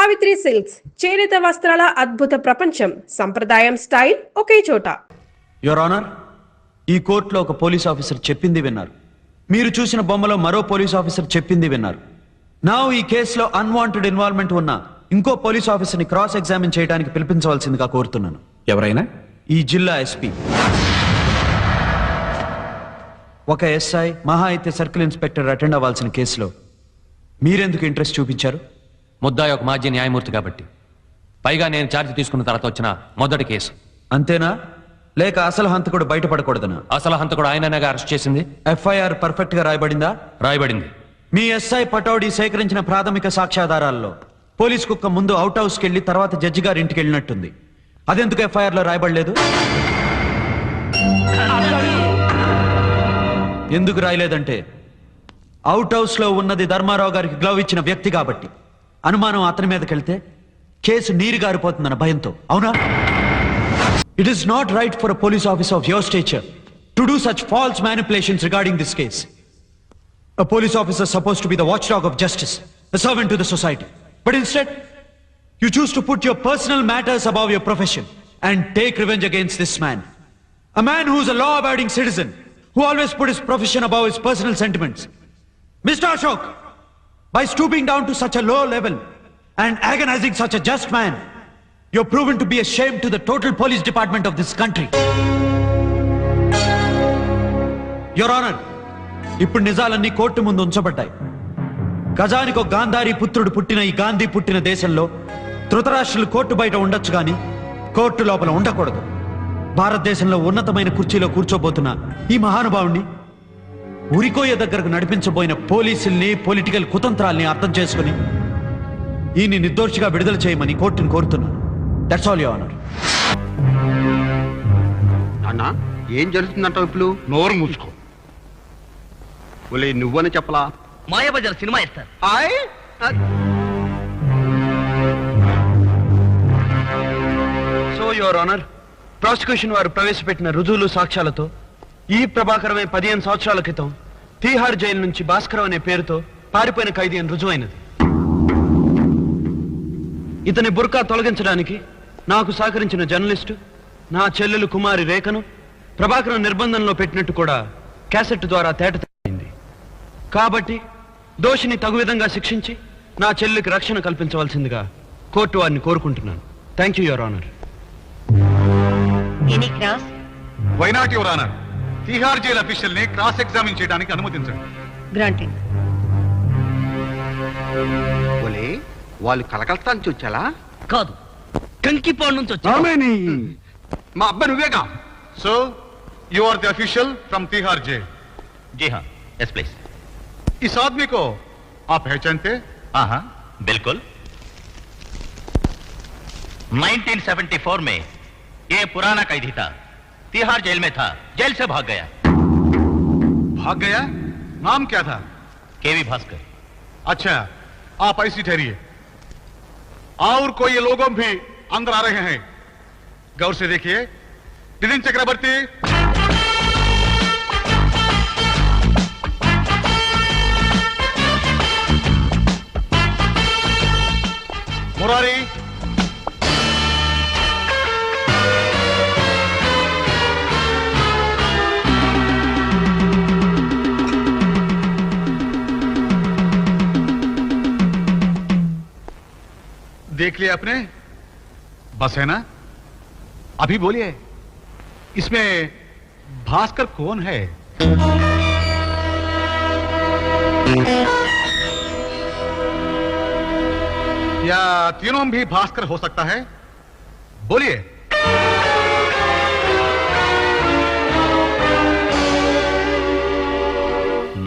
Savitri silks చేనేత వస్త్రాల అద్భుత ప్రపంచం. సంప్రదాయం స్టైల్ ఒకే చోట. యువర్ ఆనర్, ఈ కోర్టులో ఒక పోలీస్ ఆఫీసర్ చెప్పింది విన్నారు. మీరు చూసిన బొమ్మలో మరో పోలీస్ ఆఫీసర్ చెప్పింది విన్నారు. నా ఈ కేసులో అన్వాంటెడ్ ఇన్వాల్వ్మెంట్ ఉన్న ఇంకో పోలీస్ ఆఫీసర్ని క్రాస్ ఎగ్జామిన్ చేయడానికి పిలిపించవలసిందిగా కోరుతున్నాను. ఎవరైనా? ఈ జిల్లా ఎస్పీ. ఒక ఎస్ఐ మహా అయితే సర్కిల్ ఇన్స్పెక్టర్ అటెండ్ అవ్వాల్సిన కేసులో మీరెందుకు ఇంట్రెస్ట్ చూపించారు? ముద్దాయి ఒక మాజీ న్యాయమూర్తి కాబట్టి, పైగా నేను ఛార్జ్ తీసుకున్న తర్వాత వచ్చిన మొదటి కేసు. అంతేనా, లేక అసలు హంతకుడు బయటపడకూడదనా? అసలు హంతకుడు ఆయనగా అరెస్ట్ చేసింది. ఎఫ్ఐఆర్ పర్ఫెక్ట్ గా రాయబడిందా? రాయబడింది. మీ ఎస్ఐ పటౌడి సేకరించిన ప్రాథమిక సాక్ష్యాధారాల్లో పోలీస్ కుక్క ముందు అవుట్ హౌస్కి వెళ్ళి తర్వాత జడ్జి గారి ఇంటికి వెళ్ళినట్టుంది. అదెందుకు ఎఫ్ఐఆర్ లో రాయబడలేదు? ఎందుకు రాయలేదంటే అవుట్ హౌస్ లో ఉన్నది ధర్మారావు గారికి గ్లవ్ ఇచ్చిన వ్యక్తి కాబట్టి అనుమానం అతని మీదకి వెళ్తే కేసు నీరు గారిపోతుందన్న భయంతో. అవునా? It is not right for a police officer of your stature to do such false manipulations regarding this case. A police officer is supposed to be the watchdog of justice, a servant to the society. But instead, you choose to put your personal matters above your profession and take revenge against this man. A man who is a law-abiding citizen, who always put his profession above his personal sentiments. Mr. Ashok, by stooping down to such a low level and agonizing such a just man, you're proven to be a shame to the total police department of this country. Your Honor, ఇప్పుడు నిజాలన్నీ court ముందు ఉంచబడ్డాయి. గజానికో గాంధారి పుత్రుడు పుట్టిన ఈ గాంధీ పుట్టిన దేశంలో ధృతరాష్ట్రులు court బయట ఉండొచ్చు కానీ కోర్టు లోపల ఉండకూడదు. భారతదేశంలో ఉన్నతమైన కుర్చీలో కూర్చోబోతున్న ఈ మహానుభావుణ్ణి ఉరికోయ దగ్గరకు నడిపించబోయిన పోలీసుల్ని, పొలిటికల్ కుతంత్రాల్ని అర్థం చేసుకుని ఈయన్ని నిర్దోషిగా విడుదల చేయమని కోర్టును కోరుతున్నాను. That's all your honour. అన్నా, ఏం జరుగుతుందంటావు? ఇప్పుడు నోరు మూసుకో. ఒలే, నువ్వని చెప్పలా? మాయాబజార్ సినిమా ఇస్తారు. సో యువర్ ఆనర్, ప్రాసిక్యూషన్ వారు ప్రవేశపెట్టిన రుజువులు సాక్ష్యాలతో ఈ ప్రభాకరమే 15 సంవత్సరాల క్రితం తీహార్ జైలు నుంచి భాస్కర్ అనే పేరుతో పారిపోయిన ఖైదీ అని రుజువైనది. ఇతని బుర్కా తొలగించడానికి నాకు సహకరించిన జర్నలిస్టు నా చెల్లెలు కుమారి రేఖను ప్రభాకరం నిర్బంధంలో పెట్టినట్టు కూడా క్యాసెట్ ద్వారా తేటతెల్లింది. కాబట్టి దోషిని తగు విధంగా శిక్షించి నా చెల్లికి రక్షణ కల్పించవలసిందిగా కోర్టు వారిని కోరుకుంటున్నాను. Thank you your honour. Why not your honour? Tihar jail official ని క్రాస్ ఎగ్జామిన్ చేయడానికి అనుమతించండి. గ్రాంటింగ్. ఒలే, వాళ్ళు కలకత్తా నుంచి వచ్చాలా? కాదు, కంకిపాడు నుంచి వచ్చా. మా అబ్బాయి నువ్వేగా? So you are the official from Tihar jail? जी हाँ, यस प्लीज। इस आदमी को आप पहचानते? हाँ हाँ बिल्कुल। 1974 में ये पुराना कैदी था, तिहाड़ जेल में था, जेल से भाग गया। भाग गया? नाम क्या था? केवी भास्कर। अच्छा, आप ऐसी ठहरिए। और कोई लोगों भी अंदर आ रहे हैं, गौर से देखिए। नितिन चक्रवर्ती, मुरारी, देख लिया आपने? बस है ना? अभी बोलिए, इसमें भास्कर कौन है? या तीनों भी भास्कर हो सकता है? बोलिए।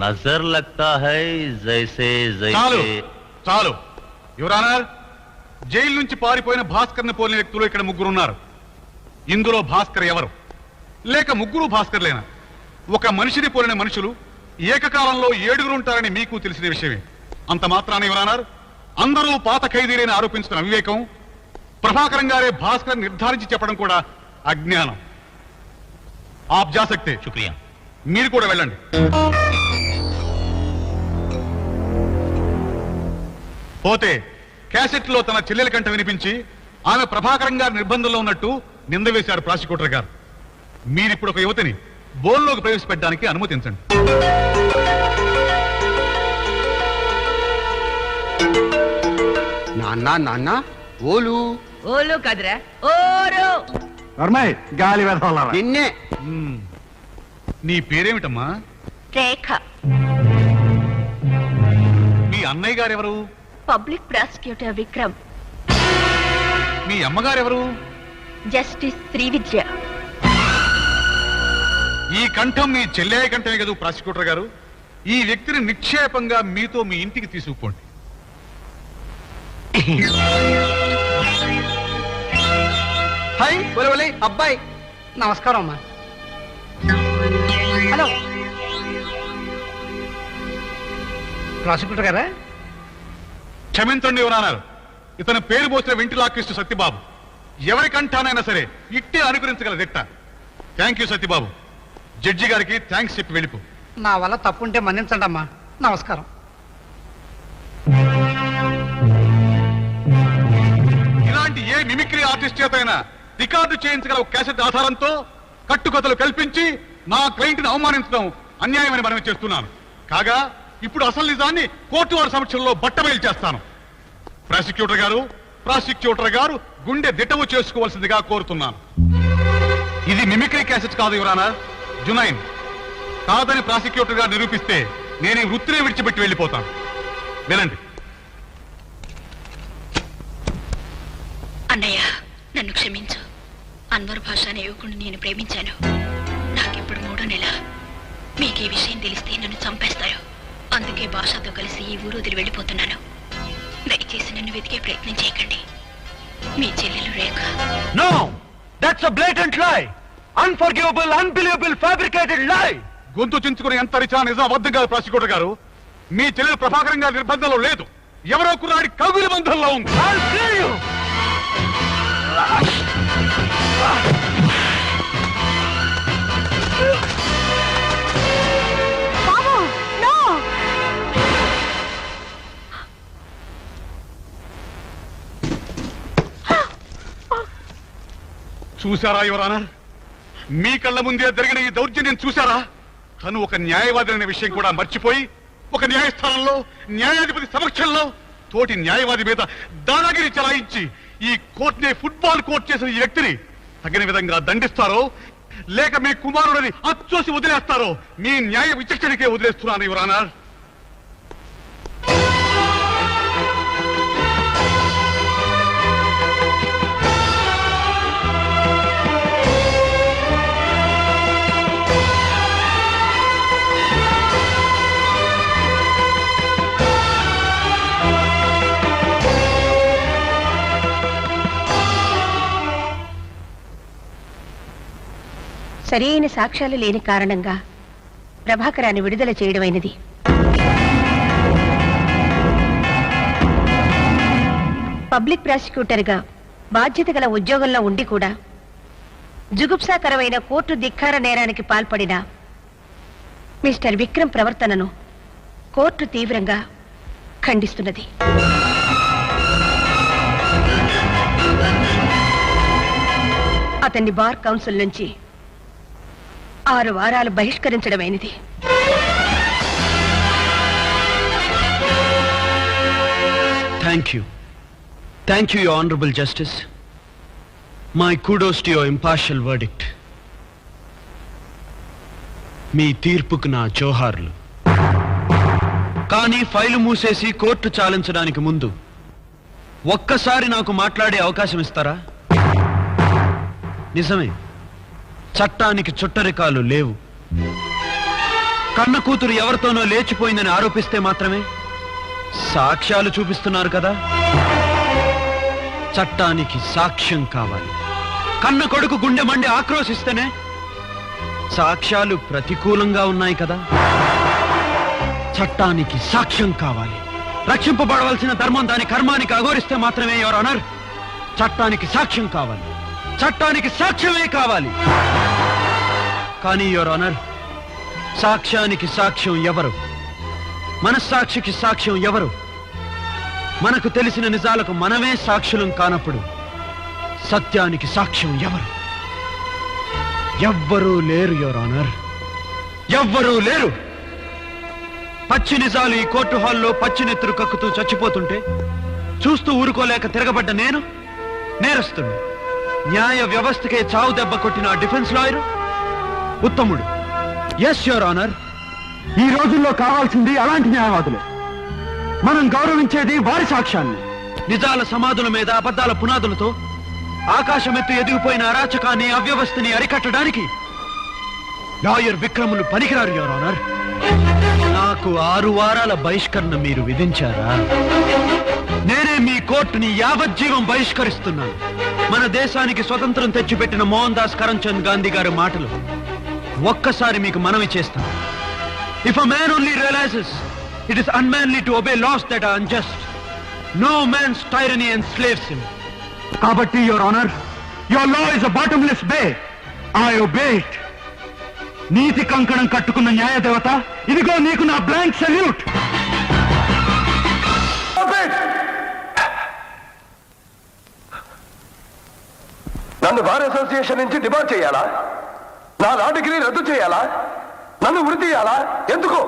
नजर लगता है जैसे చాలు जैसे చాలు యువర్ ఆనర్, జైలు నుంచి పారిపోయిన భాస్కర్ ని పోలిన వ్యక్తులు ఇక్కడ ముగ్గురు ఉన్నారు. ఇందులో భాస్కర్ ఎవరు? లేక ముగ్గురు భాస్కర్లేనా? ఒక మనిషిని పోలిన మనుషులు ఏకకాలంలో 7 ఉంటారని మీకు తెలిసిన విషయమే. అంత మాత్రాన యువర్ ఆనర్, అందరూ పాత ఖైదీలని ఆరోపించుకున్న అవివేకం, ప్రభాకరం గారే భాస్కర్ నిర్ధారించి చెప్పడం కూడా అజ్ఞానం. ఆప్ జా సక్తే. शुक्रिया। మీరు కూడా వెళ్ళండి. పోతే క్యాసెట్ లో తన చెల్లెల కంట వినిపించి ఆమె ప్రభాకరం గారి నిర్బంధంలో ఉన్నట్టు నింద వేశారు ప్రాసిక్యూటర్ గారు. మీరిప్పుడు ఒక యువతిని బోన్లోకి ప్రవేశపెట్టడానికి అనుమతించండి. నాన్న నాన్న ఓలు ఓలు కదరా ఓరు. గాలి వెదవలారా. నిన్నే. నీ పేరేమిటమ్మా? రేఖ. మీ అన్నయ్య గారెవరు? Public prosecutor Vikram. మీ అమ్మగారెవరు? జస్టిస్ శ్రీవిద్య. ఈ కంఠం మీ చెల్లెయ కంఠమే కదా ప్రాసిక్యూటర్ గారు. ఈ వ్యక్తిని నిక్షేపంగా మీతో మీ ఇంటికి తీసుకుపోండి. హాయ్ ఒలే అబ్బాయి. నమస్కారం అమ్మా. హలో ప్రాసిక్యూటర్ గారా? క్షమించండి ఎవరన్నారు. ఇతను పేరు పోసిన వెంటిలాకిస్తూ సత్యబాబు. ఎవరి కంఠానైనా సరే ఇట్టే అనుకరించగల దిట్ట. Thank you Satyababu. జడ్జి గారికి థ్యాంక్స్ చెప్పి వెళ్ళిపో. నా వల్ల తప్పుంటే మన్నించండి అమ్మా. నమస్కారం. ఇలాంటి ఏ మిమిక్రీ ఆర్టిస్ట్ చేతైనా రికార్డు చేయించగల ఒక క్యాసెట్ ఆధారంతో కట్టుకథలు కల్పించి నా క్లయింట్ని అవమానించడం అన్యాయమని మనం చేస్తున్నాను. కాగా ఇప్పుడు అసలు నిజాన్ని కోర్టు వారి సమక్షంలో బట్టబయలు చేస్తాను. ప్రాసిక్యూటర్ గారు గుండె దిటవు చేసుకోవాల్సిందిగా కోరుతున్నాను. ఇది మిమిక్రీ క్యాసెట్ కాదు యువరానా, జునైన్. కాదని ప్రాసిక్యూటర్ గారు నిరూపిస్తే నేను ఈ వృత్తినే విడిచిపెట్టి వెళ్ళిపోతాను. వినండి. అన్నయ్య, నన్ను క్షమించు. అన్వర్ భాష అనే యువకుడిని నేను ప్రేమించాను. నాకిప్పుడు 3వ నెల. మీకు ఈ విషయం తెలిస్తే నన్ను చంపేస్తారు. అందుకే భాషతో కలిసి ఈ ఊరు వదిలి వెళ్ళిపోతున్నాను. దయచేసి నన్ను వెతికే ప్రయత్నం చేయకండి. మీ చెల్లెలు రేఖ. నో, దట్స్ అ బ్లేటెంట్ లై. అన్ఫర్గివబుల్, అన్బిలీవబుల్, ఫ్యాబ్రికేటెడ్ లై. గొంతు చించుకుని ఎంత రిచా నిజం అబద్ధం కాదు ప్రాసిక్యూటర్ గారు. మీ చెల్లెలు ప్రభాకరం గారి నిర్బంధంలో లేదు. ఎవరో కుర్రాడి కవిరి బంధంలో ఉంది. చూశారా యువరానా? మీ కళ్ళ ముందే జరిగిన ఈ దౌర్జన్యం చూశారా? తను ఒక న్యాయవాది అనే విషయం కూడా మర్చిపోయి ఒక న్యాయస్థానంలో న్యాయాధిపతి సమక్షంలో తోటి న్యాయవాది మీద దాదాగిరి చలాయించి ఈ కోర్టుని ఫుట్బాల్ కోర్టు చేసిన ఈ వ్యక్తిని తగిన విధంగా దండిస్తారో లేక మీ కుమారుడిని అచ్చోసి వదిలేస్తారో మీ న్యాయ విచక్షణకే వదిలేస్తున్నాను యువరానా. సరైన సాక్ష్యాలు లేని కారణంగా ప్రభాకరాన్ని విడుదల చేయడమైనది. పబ్లిక్ ప్రాసిక్యూటర్గా బాధ్యత గల ఉద్యోగంలో ఉండి కూడా జుగుప్సాకరమైన కోర్టు ధిక్కార నేరానికి పాల్పడిన మిస్టర్ విక్రమ్ ప్రవర్తనను కోర్టు తీవ్రంగా ఖండిస్తున్నది. అతన్ని బార్ కౌన్సిల్ నుంచి 6 వారాలు బహిష్కరించడమైనది. Thank you, your honourable justice. My kudos to your impartial verdict. మీ తీర్పుకు నా జోహార్లు. కానీ ఫైలు మూసేసి కోర్టు చాలించడానికి ముందు ఒక్కసారి నాకు మాట్లాడే అవకాశం ఇస్తారా? నిజమే, చట్టానికి చుట్టరికాలు లేవు. కన్న కూతురు ఎవరితోనో లేచిపోయిందని ఆరోపిస్తే మాత్రమే సాక్ష్యాలు చూపిస్తున్నారు కదా. చట్టానికి సాక్ష్యం కావాలి. కన్న కొడుకు గుండె మండి ఆక్రోశిస్తేనే సాక్ష్యాలు ప్రతికూలంగా ఉన్నాయి కదా. చట్టానికి సాక్ష్యం కావాలి. రక్షింపబడవలసిన ధర్మం దాని కర్మానికి అఘోరిస్తే మాత్రమే యువర్ ఆనర్ చట్టానికి సాక్ష్యం కావాలి. చట్టానికి సాక్ష్యమే కావాలి. కానీ యువర్ ఆనర్, సాక్ష్యానికి సాక్ష్యం ఎవరు? మనస్సాక్షికి సాక్ష్యం ఎవరు? మనకు తెలిసిన నిజాలకు మనమే సాక్షులం కానప్పుడు సత్యానికి సాక్ష్యం ఎవరు? ఎవ్వరూ లేరు యువర్ ఆనర్, ఎవ్వరూ లేరు. పచ్చి నిజాలు ఈ కోర్టు హాల్లో పచ్చినెత్తురు కక్కుతూ చచ్చిపోతుంటే చూస్తూ ఊరుకోలేక తిరగబడ్డ నేను నేరస్తుడు. న్యాయ వ్యవస్థకే చావు దెబ్బ కొట్టిన డిఫెన్స్ లాయరు ఉత్తముడు. Yes your honour. ఈ రోజుల్లో కావాల్సింది అలాంటి న్యాయవాదులే. మనం గౌరవించేది వారి సాక్ష్యాన్ని. నిజాల సమాధుల మీద అబద్ధాల పునాదులతో ఆకాశమెత్తు ఎదిగిపోయిన అరాచకాన్ని, అవ్యవస్థని అరికట్టడానికి లాయర్ విక్రములు పనికిరారు యువర్ ఆనర్. నాకు 6 వారాల బహిష్కరణ మీరు విధించారా? నేనే మీ కోర్టుని యావజ్జీవం బహిష్కరిస్తున్నాను. మన దేశానికి స్వతంత్రం తెచ్చిపెట్టిన మోహన్ దాస్ కరంచంద్ గాంధీ గారి మాటలు ఒక్కసారి మీకు మనవి చేస్తాను. If a man only realizes it is unmanly to obey laws that are unjust, no man's tyranny enslaves him. కాబట్టి your honour, your law is a bottomless bay. I obey it. నీతి కంకణం కట్టుకున్న న్యాయదేవత, ఇదిగో నీకు నా బ్లాంక్ సెల్యూట్. నన్ను bar association నుంచి డిబార్ చేయాలా? నా లా డిగ్రీ రద్దు చేయాలా? నన్ను ఉరి తీయాలా? ఎందుకు?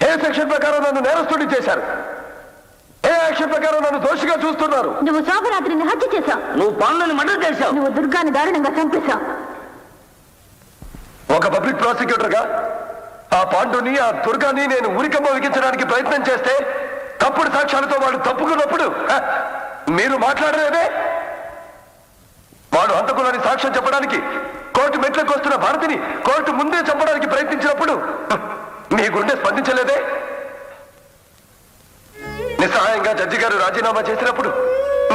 ఏ సెక్షన్ ప్రకారం నన్ను నేరస్తుడి చేశారు? ఏ యాక్షన్ ప్రకారం నన్ను దోషిగా చూస్తున్నారు? నువ్వు శోభరాత్రిని హత్య చేశావు. నువ్వు పాలనని మర్డర్ చేశావు. నువ్వు దుర్గాని దారుణంగా చంపేశావు. ఒక పబ్లిక్ ప్రాసిక్యూటర్ గా ఆ పాండుని, ఆ దుర్గాని నేను ఉరికమ్మ విగించడానికి ప్రయత్నం చేస్తే తప్పుడు సాక్ష్యాలతో వాడు తప్పుకున్నప్పుడు మీరు మాట్లాడలేదే? వాడు హంతకులని సాక్ష్యం చెప్పడానికి కోర్టు మెట్లకు వస్తున్న భారతిని కోర్టు ముందే చంపడానికి ప్రయత్నించినప్పుడు మీ గుండె స్పందించలేదే? నిస్సహాయంగా జడ్జి గారు రాజీనామా చేసినప్పుడు,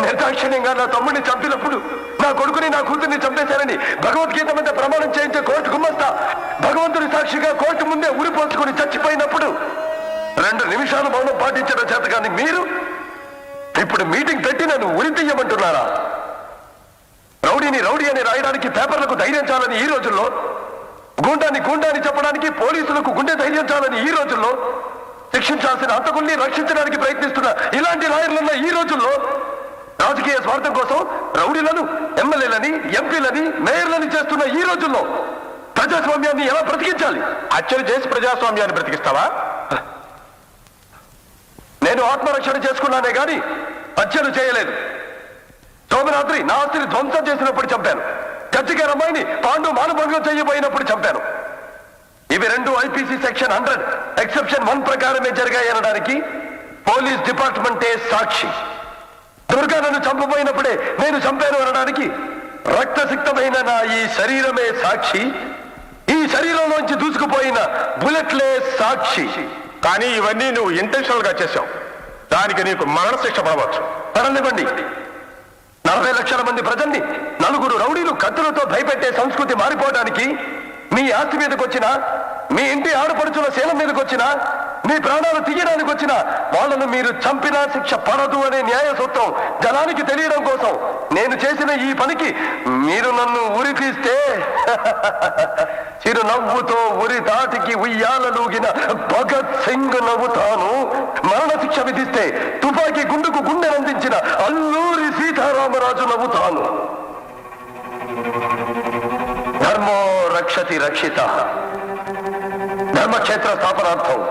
నిర్దాక్షిణ్యంగా నా తమ్ముడిని చంపినప్పుడు, నా కొడుకుని, నా కూతుర్ని చంపేశారని భగవద్గీత మీద ప్రమాణం చేయించే కోర్టు గుమ్మస్తా భగవంతుడి సాక్షిగా కోర్టు ముందే ఉరిపోసుకుని చచ్చిపోయినప్పుడు 2 నిమిషాలు మౌనం పాటించడం చేత కానీ మీరు ఇప్పుడు మీటింగ్ పెట్టి నన్ను ఉరి తీయమంటున్నారా? రౌడీని రౌడీ అని రాయడానికి పేపర్లకు ధైర్యం చాలని ఈ రోజుల్లో, గూండాన్ని గూండాని చెప్పడానికి పోలీసులకు గుండె ధైర్యం చాలని ఈ రోజుల్లో, శిక్షించాల్సిన హంతకుల్ని రక్షించడానికి ప్రయత్నిస్తున్న ఇలాంటి లాయర్లున్న ఈ రోజుల్లో రాజకీయ స్వార్థం కోసం రౌడీలను ఎమ్మెల్యేలని, ఎంపీలని, మేయర్లని చేస్తున్న ఈ రోజుల్లో ప్రజాస్వామ్యాన్ని ఎలా బ్రతికించాలి? హత్యలు చేసి ప్రజాస్వామ్యాన్ని బ్రతికిస్తావా? నేను ఆత్మరక్షణ చేసుకున్నానే గాని హత్యలు చేయలేదు. సోమరాత్రి నా ఆస్తిని ధ్వంసం చేసినప్పుడు చంపాను. జడ్జి గారి అమ్మాయిని పాండు మానభంగం చేయబోయినప్పుడు చంపాను. ఇవి 2 ఐపీసీ సెక్షన్ 100 ఎక్సెప్షన్ 1 ప్రకారమే జరిగాయనడానికి పోలీస్ డిపార్ట్మెంటే సాక్షి. దుర్గా నన్ను చంపబోయినప్పుడే నేను చంపాను అనడానికి రక్తసిక్తమైన నా ఈ శరీరమే సాక్షి. ఈ శరీరంలోంచి దూసుకుపోయిన బుల్లెట్లే సాక్షి. కానీ ఇవన్నీ నువ్వు ఇంటెన్షనల్ గా చేశావు. దానికి నీకు మరణశిక్ష పడవచ్చు. పడనివ్వండి. 40 లక్షల మంది ప్రజల్ని 4 రౌడీలు కత్తులతో భయపెట్టే సంస్కృతి మారిపోవడానికి, మీ ఆస్తి మీదకి వచ్చినా, మీ ఇంటి ఆడపడుచుల శీలం మీదకి వచ్చినా, మీ ప్రాణాలు తీయడానికి వచ్చినా వాళ్ళను మీరు చంపినా శిక్ష పడదు అనే న్యాయ సూత్రం జనానికి తెలియడం కోసం నేను చేసిన ఈ పనికి మీరు నన్ను ఉరి తీస్తే చిరునవ్వుతో ఉరి దాటికి ఉయ్యాలలూగిన భగత్ సింగ్ నవ్వుతాను. మరణశిక్ష విధిస్తే తుపాకీ గుండుకు గుండె అందించిన అల్లూరి సీతారామరాజు నవ్వుతాను. ధర్మో రక్షతి రక్షిత. ధర్మక్షేత్ర స్థాపనార్థం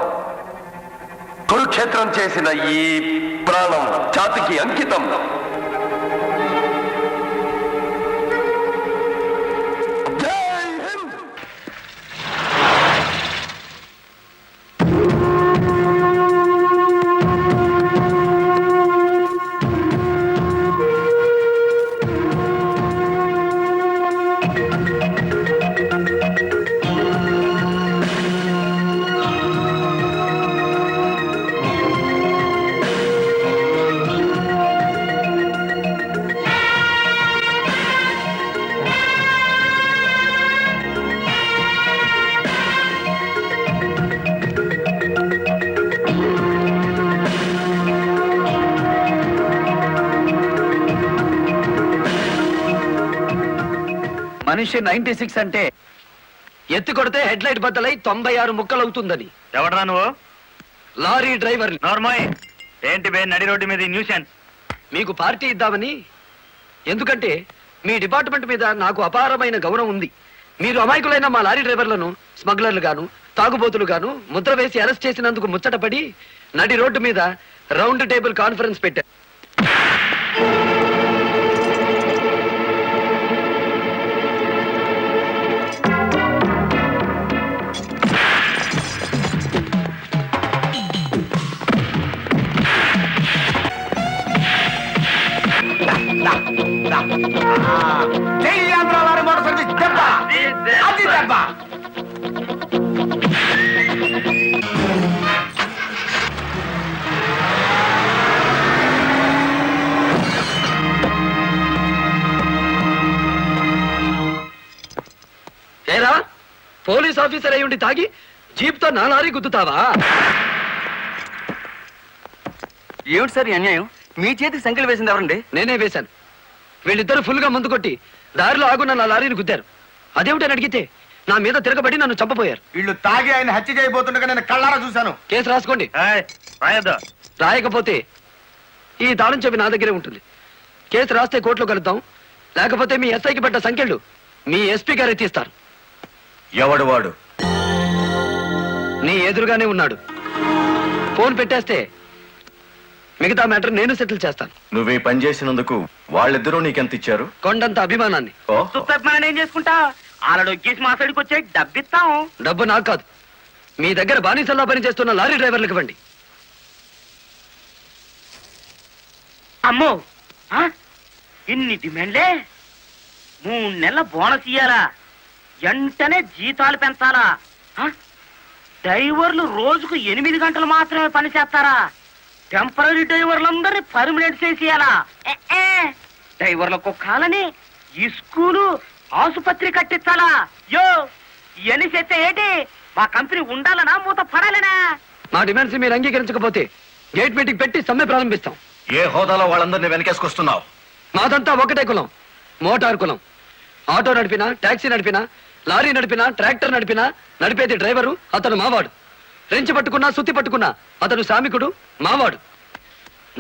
కురుక్షేత్రం చేసిన ఈ ప్రాణం జాతికి అంకితం. జై హింద్. మనిషి 96 అంటే ఎత్తి కొడితే హెడ్ లైట్ బద్దలై 96 ముక్కలు అవుతుందని. ఎవడరా నువ్వు? Lorry driver. నార్మల్ ఏంటి బే నడి రోడ్డు మీద న్యూసెన్స్? మీకు పార్టీ ఇద్దామని. ఎందుకంటే మీ డిపార్ట్మెంట్ మీద నాకు అపారమైన గౌరవం ఉంది. మీరు అమాయకులైన మా లారీ డ్రైవర్లను స్మగ్లర్లు గాను తాగుబోతులు గాను ముద్ర వేసి అరెస్ట్ చేసినందుకు ముచ్చటపడి నడి రోడ్డు మీద రౌండ్ టేబుల్ కాన్ఫరెన్స్ పెట్టారు. ఏరా పోలీస్ ఆఫీసర్ అయి ఉండి తాగి జీప్తో నా లారీ గుద్దుతావా? ఏమిటి సార్ ఈ అన్యాయం? మీ చేతికి సంఖ్యలు వేసింది ఎవరండి? నేనే వేశాను. వీళ్ళిద్దరూ ఫుల్ గా ముందు కొట్టి దారిలో ఆగున్న నా లారీని గుద్దారు. అదేమిటని అడిగితే నా మీద తిరగబడి నన్ను చంపపోయారు. వీళ్ళు తాగి ఆయన హత్య చేయబోతుండగా నేను కళ్ళారా చూశాను. కేసు రాసుకోండి. రాయకపోతే ఈ తాళం చెవి నా దగ్గరే ఉంటుంది. కేసు రాస్తే కోర్టులో కలుద్దాం, లేకపోతే మీ ఎస్ఐకి పడ్డ సంఖ్యలు మీ ఎస్పీ గారు ఎత్తిస్తారు. ఎవడు వాడు? నీ ఎదురుగానే ఉన్నాడు. ఫోన్ పెట్టేస్తే మిగతా మ్యాటర్ నేను సెటిల్ చేస్తాను. నువ్వే పని చేసినందుకు వాళ్ళిద్దరూ నీకెంత ఇచ్చారు? కొండంత అభిమానాన్ని. ఏం చేసుకుంటా ఆలడొక్కేసి మా సైడ్కి వచ్చే డబ్బిస్తాం. డబ్బు నాకు కాదు, మీ దగ్గర బానిసల్లా పనిచేస్తున్న లారీ డ్రైవర్లకు ఇవ్వండి. అమ్మో ఇన్ని డిమాండ్లే. 3 నెలల బోనస్ ఇయ్యాలా, వెంటనే జీతాలు పెంచాలా, డ్రైవర్లు రోజుకు 8 గంటలు మాత్రమే పని చేస్తారా, టెంపరీ డ్రైవర్లందరినీ పర్మనెంట్ చేసేయాలా, డ్రైవర్లకు కాలని ఈ స్కూలు ఆసుపత్రి కట్టించాలా. యో ఇవన్నీ చేస్తే ఏంటి? మా కంపెనీ ఉండాలనా మూత పడాలనా? మా డిమాండ్స్ మీరు అంగీకరించకపోతే గేట్ మీటింగ్ పెట్టి సమ్మె ప్రారంభిస్తాం. ఏ హోదాలో వాళ్ళందరినీ వెనకేసుకొస్తున్నావు? మాదంతా ఒకటే కులం, మోటార్ కులం. ఆటో నడిపినా, టాక్సీ నడిపినా, లారీ నడిపినా, ట్రాక్టర్ నడిపినా నడిపేది డ్రైవరు, అతను మావాడు. రెంచి పట్టుకున్నా, సుత్తి పట్టుకున్నా అతను శ్రామికుడు, మావాడు.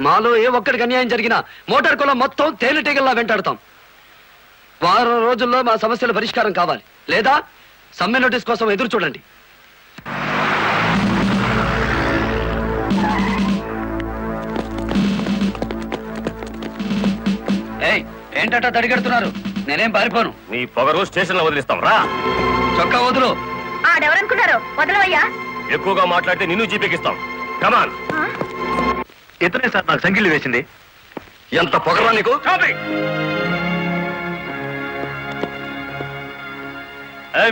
మాలో ఏ ఒక్కడికి అన్యాయం జరిగినా మోటార్ కులం మొత్తం తేలిటీగల్లా వెంటాడతాం. వారం రోజుల్లో మా సమస్యల పరిష్కారం కావాలి, లేదా సమ్మె నోటీస్ కోసం ఎదురు చూడండి. ఏంటట తడిగడుతున్నారు? నేనేం పారిపోను. నీ పొగరు స్టేషన్ లో వదిలిస్తాం రా. చొక్కా వదులు. ఆడెవరనుకున్నారు? వదలవయ్యా. ఎక్కువగా మాట్లాడితే నిన్ను జీపెక్కిస్తాం. కమాన్. ఇతనే సార్ నాకు సంఖ్యలు వేసింది. ఎంత పొగరా నీకు?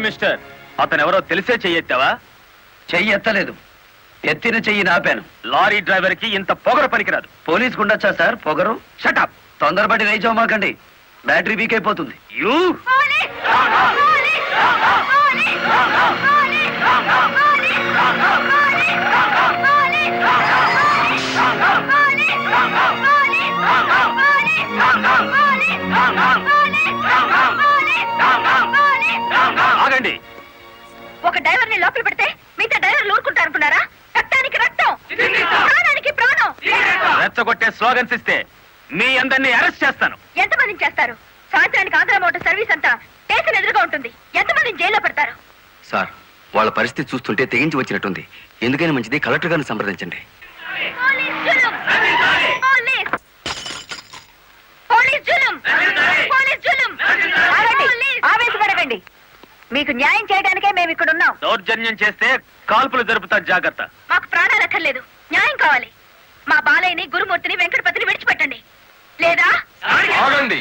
మిస్టర్, అతను ఎవరో తెలిసే చెయ్యెత్తావా? చెయ్యి ఎత్తలేదు, ఎత్తిన చెయ్యి నాపాను. లారీ డ్రైవర్ కి ఇంత పొగరు పనికిరాదు. పోలీస్ కుండొచ్చా సార్ పొగరు? షటప్. తొందరపడి రైచోమాకండి, బ్యాటరీ వీక్ అయిపోతుంది. యూ ఆగండి. ఒక డ్రైవర్ ని లోపల పెడితే మిగతా డ్రైవర్లు ఊరుకుంటారు అనుకున్నారా? రక్తానికి రక్తం, ప్రాణానికి ప్రాణం. రెచ్చగొట్టే స్లోగన్స్ ఇస్తే మీ అందరినీ అరెస్ట్ చేస్తాను. ఎంతమందిని చేస్తారు? సాయంత్రానికి ఆంధ్ర మోటార్ సర్వీస్ అంతా స్టేషన్ ఎదురుగా ఉంటుంది. ఎంతమందిని జైల్లో పెడతారు? సార్, వాళ్ళ పరిస్థితి చూస్తుంటే తెగించి వచ్చినట్టుంది. ఎందుకైనా మంచిది కలెక్టర్ గారిని సంప్రదించండి. పోలీస్ జులుం! పోలీస్ జులుం! పోలీస్ జులుం! ఆగండి, ఆవేశపడకండి. మీకు న్యాయం చేయడానికే మేము ఇక్కడ ఉన్నాం. దౌర్జన్యం చేస్తే కాల్పులు జరుపుతా, జాగ్రత్త. మాకు ప్రాణాలు అక్కర్లేదు, న్యాయం కావాలి. మా బాలయ్యని, గురుమూర్తిని, వెంకటపతిని విడిచిపెట్టండి, లేదా ఆగండి.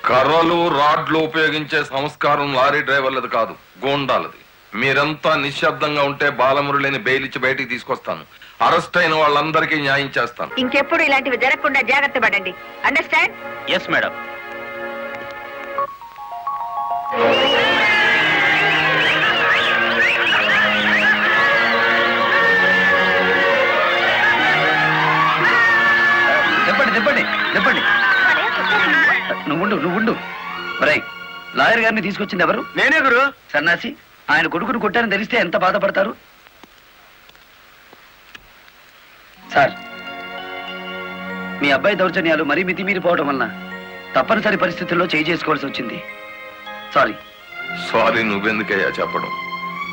కర్రలు, రాడ్లు ఉపయోగించే సంస్కారం లారీ డ్రైవర్లది కాదు, గోండాలది. మీరంతా నిశ్శబ్దంగా ఉంటే బాలమురళిని బెయిలిచ్చి బయటికి తీసుకొస్తాను. అరెస్ట్ అయిన వాళ్ళందరికీ న్యాయం చేస్తాను. ఇంకెప్పుడు ఇలాంటివి జరగకుండా జాగ్రత్త పడండి. అండర్స్టాండ్? Yes madam. చెప్పండి. నువ్వుండు. లాయర్ గారిని తీసుకొచ్చింది ఎవరు? నేనే గురు. సన్నాసి, ఆయన కొడుకును కొట్టారని తెలిస్తే ఎంత బాధపడతారు? సార్, మీ అబ్బాయి దౌర్జన్యాలు మరీ మితిమీరిపోవడం వలన తప్పనిసరి పరిస్థితుల్లో చేసుకోవాల్సి వచ్చింది. సారీ. సారీ నువ్వెందుకయ్యా చెప్పడం?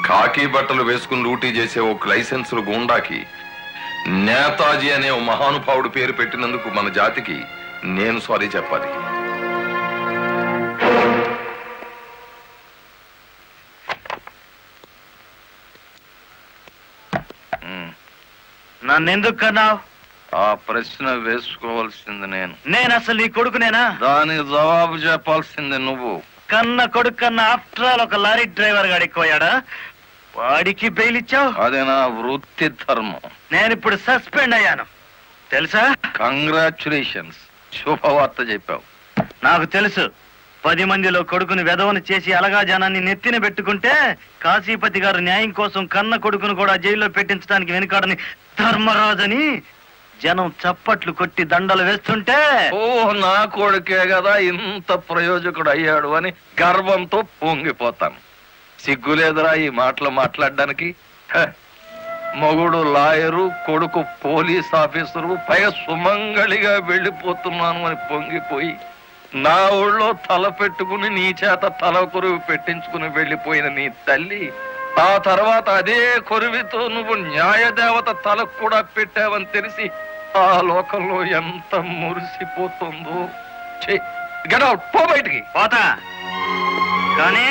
కాకి బట్టలు వేసుకుని డ్యూటీ చేసే ఒక లైసెన్సులు గుండాకి నేతాజీ అనే ఓ మహానుభావుడు పేరు పెట్టినందుకు మన జాతికి నేను సారీ చెప్పాలి. నన్నెందుకు కన్నావు? ఆ ప్రశ్న వేసుకోవాల్సింది నేను అసలు నీ కొడుకునేనా? దానికి జవాబు చెప్పాల్సింది నువ్వు. కన్న కొడుకు కన్నా ఆఫ్టర్ ఆల్ ఒక లారీ డ్రైవర్ గాడు ఎక్కువయ్యాడా? వాడికి బెయిల్ ఇచ్చావు? అది నా వృత్తి ధర్మం. నేను ఇప్పుడు సస్పెండ్ అయ్యాను తెలుసా? కంగ్రాచులేషన్స్, శుభవార్త చెప్పావు. నాకు తెలుసు. 10 మందిలో కొడుకుని వెధవను చేసి అలగా జనాన్ని నెత్తిన పెట్టుకుంటే కాశీపతి గారు న్యాయం కోసం కన్న కొడుకును కూడా జైల్లో పెట్టించడానికి వెనుకాడని ధర్మరాజని జనం చప్పట్లు కొట్టి దండలు వేస్తుంటే, ఓ నా కొడుకే కదా ఇంత ప్రయోజకుడు అయ్యాడు అని గర్వంతో పొంగిపోతాను. సిగ్గులేదురా ఈ మాటలు మాట్లాడడానికి? మొగుడు లాయరు, కొడుకు పోలీస్ ఆఫీసరు, పైగా సుమంగళిగా వెళ్ళిపోతున్నాను అని పొంగిపోయి నా ఊళ్ళో తల పెట్టుకుని నీ చేత తల కొరువు పెట్టించుకుని వెళ్ళిపోయిన నీ తల్లి ఆ తర్వాత అదే కొరువితో నువ్వు న్యాయదేవత తలకు కూడా పెట్టావని తెలిసి ఆ లోకంలో ఎంత మురిసిపోతుందో. గెట్ అవుట్, పో బయటికి. పోతా, కానీ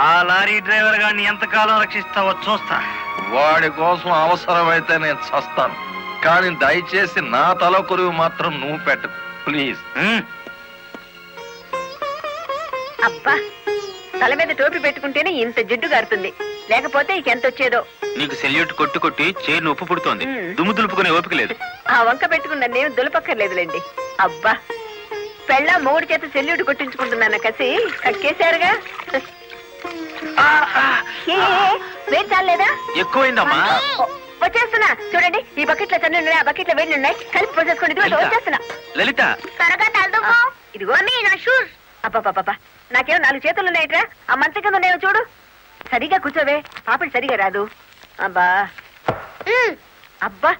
ఆ లారీ డ్రైవర్ గారిని ఎంతకాలం రక్షిస్తావో చూస్తా. వాడి కోసం అవసరమైతే నేను చస్తాను, కానీ దయచేసి నా తల కొరువు మాత్రం నువ్వు పెట్టకు ప్లీజ్. అబ్బా, తల మీద టోపీ పెట్టుకుంటేనే ఇంత జిడ్డు గారుతుంది, లేకపోతే ఇకెంత వచ్చేదో. నీకు సెల్యూట్ కొట్టు కొట్టి చేరు ఉప్పు పుడుతోంది, దుమ్ము దులుపుకునే ఓపిక లేదు. ఆ వంక పెట్టుకున్న నేను దులపక్కర్లేదులేండి. అబ్బా, పెళ్ళ మూడు చేత సెల్యూట్ కొట్టించుకుంటున్నాను కసి కక్కేశారుగా. వేడి చాలేదా? ఎక్కువైందమ్మా. వచ్చేస్తున్నా చూడండి, ఈ బకెట్ లో తన్ను ఉన్నాయి, ఆ బకెట్ లో వేడి ఉన్నాయి, కలిపి పోసేసుకోండి. ఇదిగో వచ్చేస్తున్నా. లలిత, త్వరగా తలదుకో. ఇదిగో మీ నా షూస్. అబ్బాబాబా, నాకేమో 4 చేతులు ఉన్నాయట్రా, ఆ మంచం కింద ఉన్నాయో చూడు. సరిగా కూర్చోవే, పాపడి సరిగా రాదు. అబ్బా అబ్బా,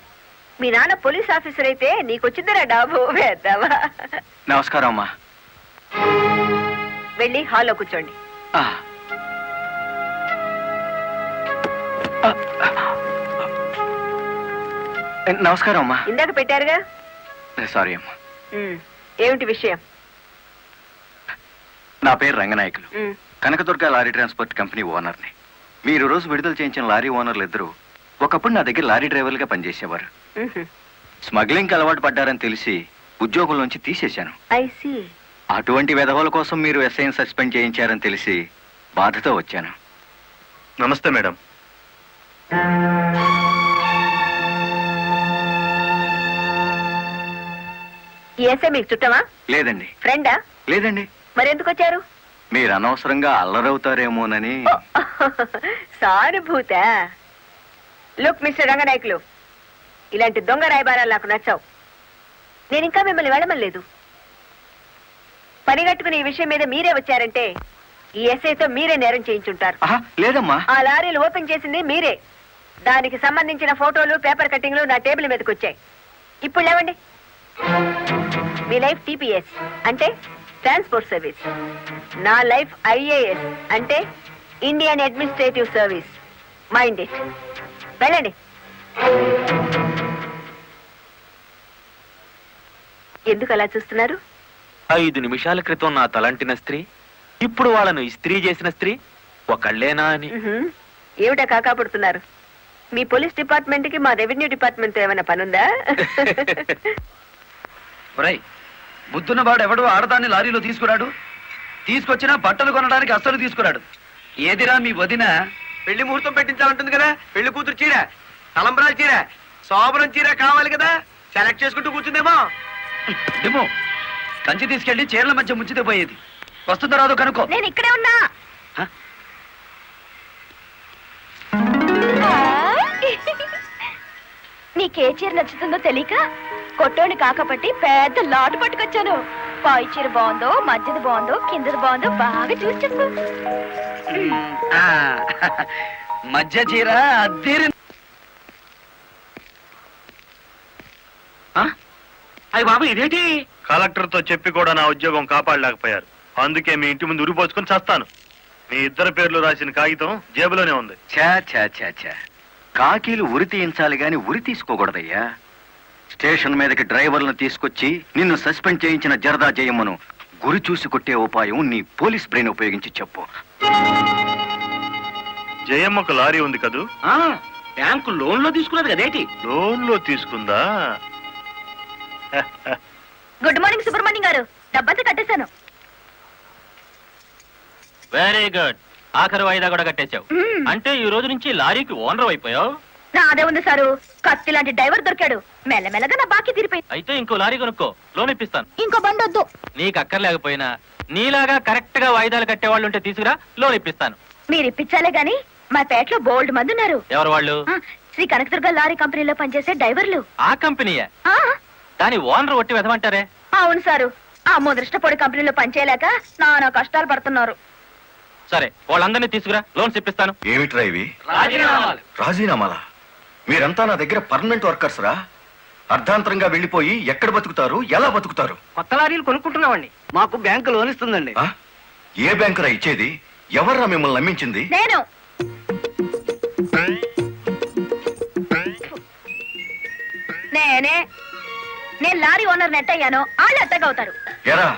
మీ నాన్న పోలీస్ ఆఫీసర్ అయితే నీకొచ్చిందిరా డాబు వేద్దావా. నమస్కారం అమ్మా. వెళ్ళి హాల్లో కూర్చోండి. నమస్కారం అమ్మా. ఇందాక పెట్టారుగా. సారీ అమ్మా. ఏమిటి విషయం? నా పేరు Ranganayakulu, Kanakadurga lorry transport company ఓనర్ని. మీరు రోజు విడుదల చేయించిన లారీ ఓనర్లు ఇద్దరు ఒకప్పుడు నా దగ్గర లారీ డ్రైవర్లుగా పనిచేసేవారు. స్మగ్లింగ్ అలవాటు పడ్డారని తెలిసి ఉద్యోగం నుంచి తీసేశాను. అటువంటి వెధవల కోసం మీరు ఎస్ఐని సస్పెండ్ చేయించారని తెలిసి బాధతో వచ్చాను. నమస్తే మేడం. ఎస్ఐ మీకు చుట్టమా? లేదండి. ఫ్రెండా? లేదండి. మరెందుకు వచ్చారు? మీరు అనవసరంగా అల్లరవుతారేమోనని. సానుభూత. లుక్ మిస్టర్ రంగనాయకులు, ఇలాంటి దొంగ రాయబారాలు నాకు నచ్చావు. నేను ఇంకా మిమ్మల్ని వెళ్ళమలేదు. పనిగట్టుకుని ఈ విషయం మీద మీరే వచ్చారంటే ఈ ఎస్ఐతో మీరే నేరం చేయించుంటారు. లేదమ్మా. ఆ లారీలు ఓపెన్ చేసింది మీరే. దానికి సంబంధించిన ఫోటోలు, పేపర్ కట్టింగ్లు నా టేబుల్ మీదకి వచ్చాయి. ఇప్పుడు లేవండి. మీ లైఫ్ టీపీఎస్ అంటే ట్రాన్స్పోర్ట్ సర్వీస్, నా లైఫ్ ఐఏఎస్ అంటే Indian administrative service. Mind it. వెళ్ళండి. ఎందుకు అలా చూస్తున్నారు? 5 నిమిషాల క్రితం నా తలంటిన స్త్రీ ఇప్పుడు వాళ్ళను ఇస్త్రీ చేసిన స్త్రీ ఒకళ్ళేనా అని. ఏమిటా కాకాపడుతున్నారు? మీ పోలీస్ డిపార్ట్మెంట్ కి మా రెవెన్యూ డిపార్ట్మెంట్ ఏమైనా పనుందా? బుద్ధున్నవాడు ఎవడు ఆడదాన్ని లారీలో తీసుకురాడు. తీసుకొచ్చినా బట్టలు కొనడానికి అస్సలు తీసుకురాడు. ఏదిరా మీ వదిన? పెళ్లి ముహూర్తం పెట్టించాలంటుంది కదా. పెళ్లి కూతురు చీర, తలంబ్రాల చీర, శోభనం చీర కావాలి కదా. సెలెక్ట్ చేసుకుంటూ కూర్చుందేమో. డిమో, కంచి తీసుకెళ్లి చీరల మధ్య ముంచితే పోయేది. వస్తుందో రాదో కనుక్కో. నేను ఇక్కడే ఉన్నా. నీకే చీర నచ్చుతుందో తెలియక కొట్టోని కాకపట్టి పెద్ద లాటు పట్టుకొచ్చాను. పై చీర బాగుందో, మధ్యది బాగుందో, కిందది బాగుందో బాగా చూసి చెప్పు. మధ్య చీర అద్దెరి అయ్యి బాబు ఇదేంటి? కలెక్టర్ తో చెప్పి కూడా నా ఉద్యోగం కాపాడలేకపోయారు. అందుకే మీ ఇంటి ముందు ఉరిపోసుకొని చస్తాను. మీ ఇద్దరు పేర్లు రాసిన కాగితం జేబులోనే ఉంది. ఛా ఛా ఛా ఛా, కాకీలు ఉరి తీయించాలి గాని ఉరి తీసుకోకూడదయ్యా. స్టేషన్ మీదకి డ్రైవర్లను తీసుకొచ్చి నిన్ను సస్పెండ్ చేయించిన జరదా జయమ్మను గురి చూసి కొట్టే ఉపాయం నీ పోలీస్ బ్రెయిన్ ఉపయోగించి చెప్పు. జయమ్మకు లారీ ఉంది కదూ? బ్యాంకు లోన్ లో తీసుకున్నది కదేటి? లోన్ లో తీసుకుందా? గుడ్ మార్నింగ్ సుబ్రహ్మణ్యం గారు, డబ్బంతా కట్టేశాను. Very good. ఆఖరి వాయిదా కూడా కట్టేశావు. అంటే ఈ రోజు నుంచి లారీకి ఓనర్ అయిపోయావు. నాదే ఉంది సారు, కత్తి లాంటి డ్రైవర్ దొరికాడు. మెల్లమెల్లగా నా బాకీ తీరిపోయింది. అయితే ఇంకో లారీ కొనుక్కో, లోన్ ఇప్పిస్తాను. ఇంకో బండి వద్దు. నీకు అక్కర్లేకపోయినా నీలాగా కరెక్ట్ గా వాయిదాలు కట్టేవాళ్ళు ఉంటే తీసుకురా, లోన్ ఇప్పిస్తాను. మీరు ఇప్పించాలే గాని మా పేటలో బోల్డ్ మంది ఉన్నారు. ఎవరు వాళ్ళు? శ్రీ కనకదుర్గ లారీ కంపెనీలో పనిచేసే డ్రైవర్లు. ఆ కంపెనీయే? ఆ, దాని ఓనర్ ఒట్టి వెదమంటారే. అవును సారు, ఆ ముదృష్టపొడి కంపెనీలో పనిచేయలేక నానా కష్టాలు పడుతున్నారు. సరే, వాళ్ళందరినీ తీసుకురా, లోన్స్ ఇప్పిస్తాను. ఏమిట్రా ఇవి? రాజీనామాలా? మీరంతా నా దగ్గర పర్మనెంట్ వర్కర్స్ రా. అర్ధాంతరంగా వెళ్ళిపోయి ఎక్కడ బతుకుతారు, ఎలా బతుకుతారు? కొత్త లారీలు కొనుక్కుంటున్నామండి. మాకు బ్యాంకు లోన్ ఇస్తుందండి. ఆ? ఏ బ్యాంకురా ఇచ్చేది? ఎవర్రా మిమ్మల్ని నమ్మించింది? నేను నేను లారీ ఓనర్ నెట్ అయ్యాను, వాళ్ళు ఎత్తగవుతారు. ఎరా,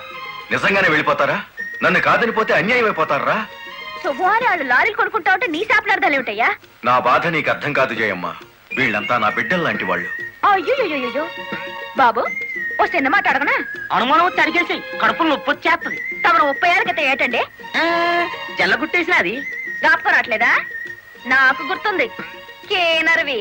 నిజంగానే వెళ్ళిపోతారా? నన్ను కాదని పోతే అన్యాయం అయిపోతారా? శుభవారి వాళ్ళు లారీలు కొనుక్కుంటా ఉంటే నీ శాపలార్థాలు ఏమిటయ్యా? నా బాధ నీకు అర్థం కాదు జయమ్మ. వీళ్ళంతా నా బిడ్డలు లాంటి వాళ్ళు. అయ్యో బాబు, ఓ చిన్న మాట అడగనా? అనుమానం తరిగేసి కడుపులో నొప్పి వచ్చేస్తుంది. తమను 30 ఏళ్ళ క్రితం ఏటండి జల్లగుట్టేసిన అది జ్ఞాపకం రావట్లేదా? నాకు గుర్తుంది, కేనర్వి.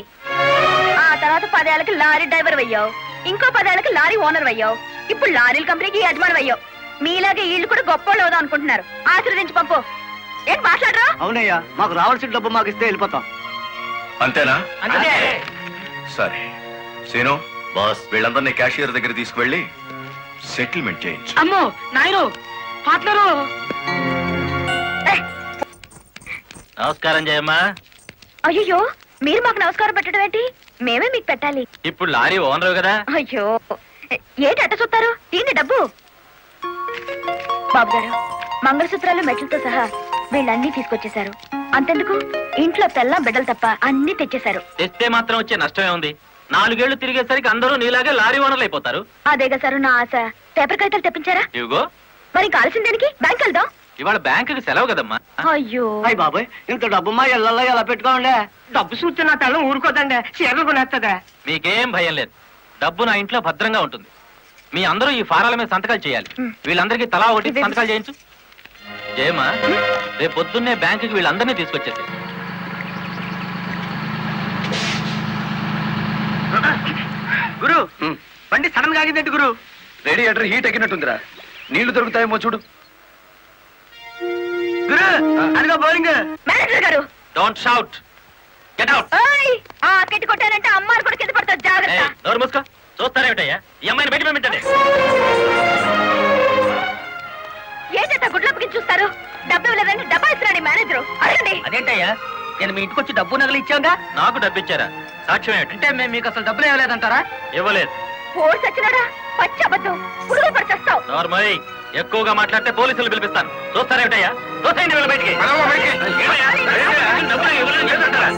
ఆ తర్వాత 10 ఏళ్ళకి లారీ డ్రైవర్ అయ్యావు, ఇంకో 10 ఏళ్ళకి లారీ ఓనర్ అయ్యావు, ఇప్పుడు లారీల కంపెనీకి యజమాని అయ్యావు. మీలాగే వీళ్ళు కూడా గొప్ప అవుదాం అనుకుంటున్నారు. ఆశీర్వదించి పంపు. ఏంటి మాట్లాడరా? అవునయ్యా, మాకు రావాల్సిన డబ్బు మాకు ఇస్తే వెళ్ళిపోతాం. అంతేనా? అంతే. సరే సీను బాస్, వీళ్ళందరినీ క్యాషియర్ దగ్గర తీసుకువెళ్ళి సెటిల్మెంట్ చేయించు. అమ్మో నాయను, పార్ట్నరు. నమస్కారం జయమ్మా. అయ్యో, మీరు మాకు నమస్కారం పెట్టడం ఏంటి? మేమే మీకు పెట్టాలి. ఇప్పుడు లారీ ఓనర్ కదా. అయ్యో, ఏంటి అట్ట చూస్తారు? తీయండి డబ్బు. బాబు గారు, మంగళసూత్రాలు మెట్లతో సహా వీళ్ళన్నీ తీసుకొచ్చేశారు. అంతెందుకు, ఇంట్లో తెల్లం బిడ్డలు తప్ప అన్ని తెచ్చేశారు. తెస్తే మాత్రం వచ్చే నష్టమే ఉంది. 4 ఏళ్లు తిరిగేసరికి అందరూ నీలాగే లారీ ఓనర్లు అయిపోతారు. అదేగా సారు నా ఆశ. పేపర్ కాగితాలు తెప్పించారా? ఇవిగో. మరి కాల్సిన దేనికి? బ్యాంక్ వెళ్దాం. ఇవాళ బ్యాంకుకి సెలవు కదమ్మా. అయ్యో అయ్యి బాబాయ్, ఇంత డబ్బు మా ఇళ్ళల్లో ఎలా పెట్టుకోండి? డబ్బు చూస్తే నా తెల్లం ఊరుకోదండి, చీరలు కొనేస్తుందా? మీకేం భయం లేదు. డబ్బు నా ఇంట్లో భద్రంగా ఉంటుంది. మీ అందరూ ఈ ఫారాల మీద సంతకాలు చేయాలి. వీళ్ళందరికీ తలా ఒకటి సంతకాలు చేయించు. జయమ్మా, రేపు పొద్దున్నే బ్యాంకుకి వీళ్ళందరినీ తీసుకొచ్చేసి. గురు, బండి సడన్ గా ఆగిందండి గురు. Radiator heat ఎక్కినట్టుందిరా. నీళ్లు దొరుకుతాయేమో చూడు. గురు, అదిగో బౌలింగ్. మేనేజర్ గారు, డోంట్ షౌట్, గెట్ అవుట్. ఓయ్, ఆ కెట్టి కొట్టారంటే అమ్మారు కూడా కింద పడతారు, జాగ్రత్త. నోరు మూసుకో. చూస్తారేమిటయ్యా, ఈ అమ్మాయిని బయట పంపించండి. ఏంటంటే గుడ్లప్పకి చూస్తారు? డబ్బు ఇవ్వలేదంటే డబ్బా ఇస్తున్నాడు మేనేజరు. అడగండి. అదేంటయ్యా, నేను మీ ఇంటికి వచ్చి డబ్బు నగలు ఇచ్చాగా? నాకు డబ్బు ఇచ్చారా? సాక్ష్యం ఏమిటి? అంటే మేము మీకు అసలు డబ్బులు ఇవ్వలేదంటారా? ఇవ్వలేదు. పోర్స్ వచ్చినాడా? పచ్చి అబద్ధం, పురుగు పడిచేస్తావు. నార్మల్, ఎక్కువగా మాట్లాడితే పోలీసులు పిలిపిస్తాను. చూస్తారేమిటయ్యా? చూస్తాయండి వీళ్ళ బయటికి. ఏమయ్యా? డబ్బులు ఇవ్వలేదని చెప్తారా?